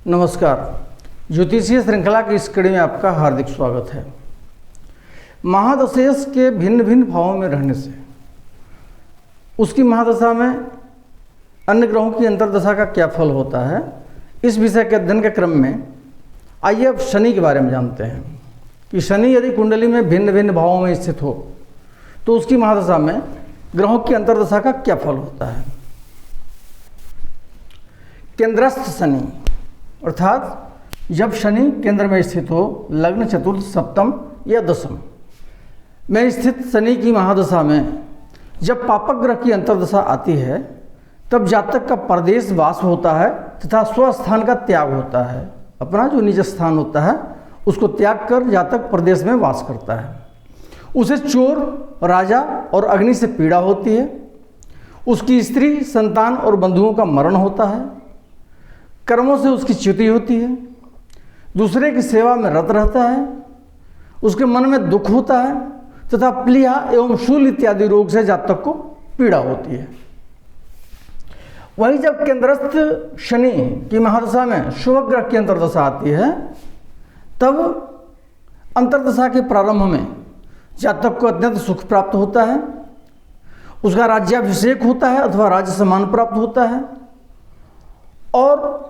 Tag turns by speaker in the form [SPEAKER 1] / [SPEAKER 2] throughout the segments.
[SPEAKER 1] नमस्कार। ज्योतिषीय श्रृंखला की इस कड़ी में आपका हार्दिक स्वागत है। महादशेष के भिन्न भिन्न भावों में रहने से उसकी महादशा में अन्य ग्रहों की अंतर्दशा का क्या फल होता है, इस विषय के अध्ययन के क्रम में आइए अब शनि के बारे में जानते हैं कि शनि यदि कुंडली में भिन्न भिन्न भावों में स्थित हो तो उसकी महादशा में ग्रहों की अंतर्दशा का क्या फल होता है। केंद्रस्थ शनि अर्थात जब शनि केंद्र में स्थित हो, लग्न, चतुर्थ, सप्तम या दशम में स्थित शनि की महादशा में जब पापक ग्रह की अंतर्दशा आती है तब जातक का परदेश वास होता है तथा स्वस्थान का त्याग होता है। अपना जो निज स्थान होता है उसको त्याग कर जातक प्रदेश में वास करता है। उसे चोर, राजा और अग्नि से पीड़ा होती है। उसकी स्त्री, संतान और बंधुओं का मरण होता है। कर्मों से उसकी च्युति होती है। दूसरे की सेवा में रत रहता है। उसके मन में दुख होता है तथा प्लीहा एवं शूल इत्यादि रोग से जातक को पीड़ा होती है। वहीं जब केंद्रस्थ शनि की महादशा में शुभ ग्रह की अंतर्दशा आती है तब अंतर्दशा के प्रारंभ में जातक को अत्यंत सुख प्राप्त होता है। उसका राज्याभिषेक होता है अथवा राज्य सम्मान प्राप्त होता है और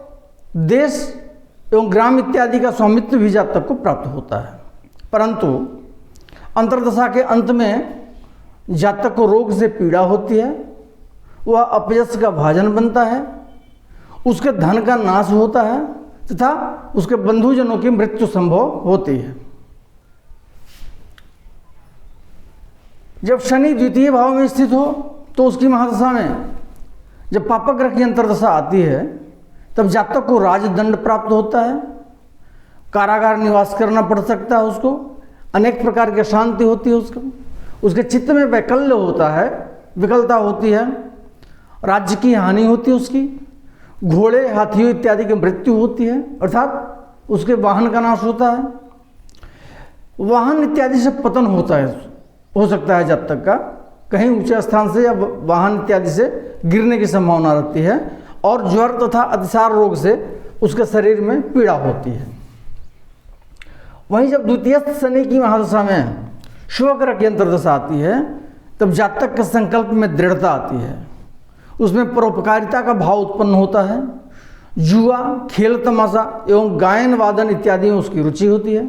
[SPEAKER 1] देश एवं ग्राम इत्यादि का स्वामित्व भी जातक को प्राप्त होता है। परंतु अंतर्दशा के अंत में जातक को रोग से पीड़ा होती है। वह अपयश का भाजन बनता है। उसके धन का नाश होता है तथा उसके बंधुजनों की मृत्यु संभव होती है। जब शनि द्वितीय भाव में स्थित हो तो उसकी महादशा में जब पापक ग्रह की अंतर्दशा आती है तब जातक को राजदंड प्राप्त होता है। कारागार निवास करना पड़ सकता है। उसको अनेक प्रकार की अशांति होती है। उसके चित्त में वैकल्य होता है, विकलता होती है। राज्य की हानि होती है। उसकी घोड़े, हाथियों इत्यादि की मृत्यु होती है अर्थात उसके वाहन का नाश होता है। वाहन इत्यादि से पतन होता है, हो सकता है जातक का कहीं ऊंचे स्थान से या वाहन इत्यादि से गिरने की संभावना रहती है और ज्वर तथा अतिसार रोग से उसके शरीर में पीड़ा होती है। वहीं जब द्वितीय शनि की महादशा में शुभ ग्रह की अंतर्दशा आती है तब जातक के संकल्प में दृढ़ता आती है। उसमें परोपकारिता का भाव उत्पन्न होता है। जुआ, खेल तमाशा एवं गायन वादन इत्यादि में उसकी रुचि होती है।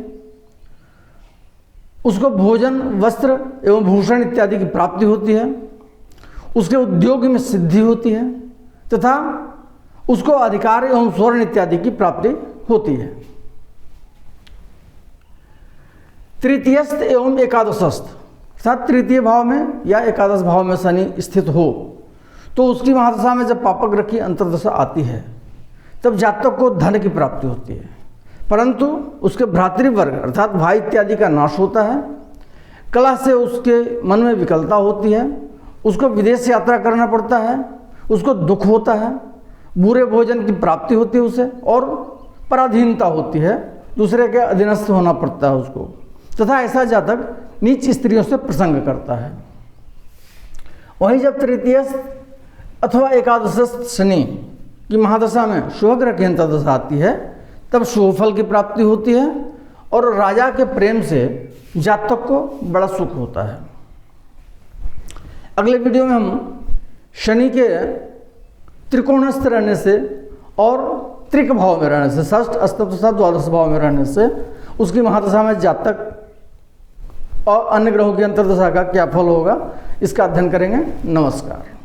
[SPEAKER 1] उसको भोजन, वस्त्र एवं भूषण इत्यादि की प्राप्ति होती है। उसके उद्योग में सिद्धि होती है तथा उसको अधिकार एवं स्वर्ण इत्यादि की प्राप्ति होती है। तृतीयस्थ एवं एकादशस्थ अर्थात तृतीय भाव में या एकादश भाव में शनि स्थित हो तो उसकी महादशा में जब पापक ग्रह की अंतर्दशा आती है तब जातक को धन की प्राप्ति होती है। परंतु उसके भ्रातृवर्ग अर्थात भाई इत्यादि का नाश होता है। कला से उसके मन में विकलता होती है। उसको विदेश यात्रा करना पड़ता है। उसको दुख होता है। बुरे भोजन की प्राप्ति होती है उसे और पराधीनता होती है। दूसरे के अधीनस्थ होना पड़ता है उसको तथा ऐसा जातक नीच स्त्रियों से प्रसंग करता है। वहीं जब तृतीय अथवा एकादश शनि की महादशा में शुभ ग्रह की अंतर्दशा आती है तब शुभ फल की प्राप्ति होती है और राजा के प्रेम से जातक को बड़ा सुख होता है। अगले वीडियो में हम शनि के त्रिकोणस्थ रहने से और त्रिक भाव में रहने से, षष्ठ, अष्टम तथा द्वादश भाव में रहने से उसकी महादशा में जातक और अन्य ग्रहों की अंतर्दशा का क्या फल होगा, इसका अध्ययन करेंगे। नमस्कार।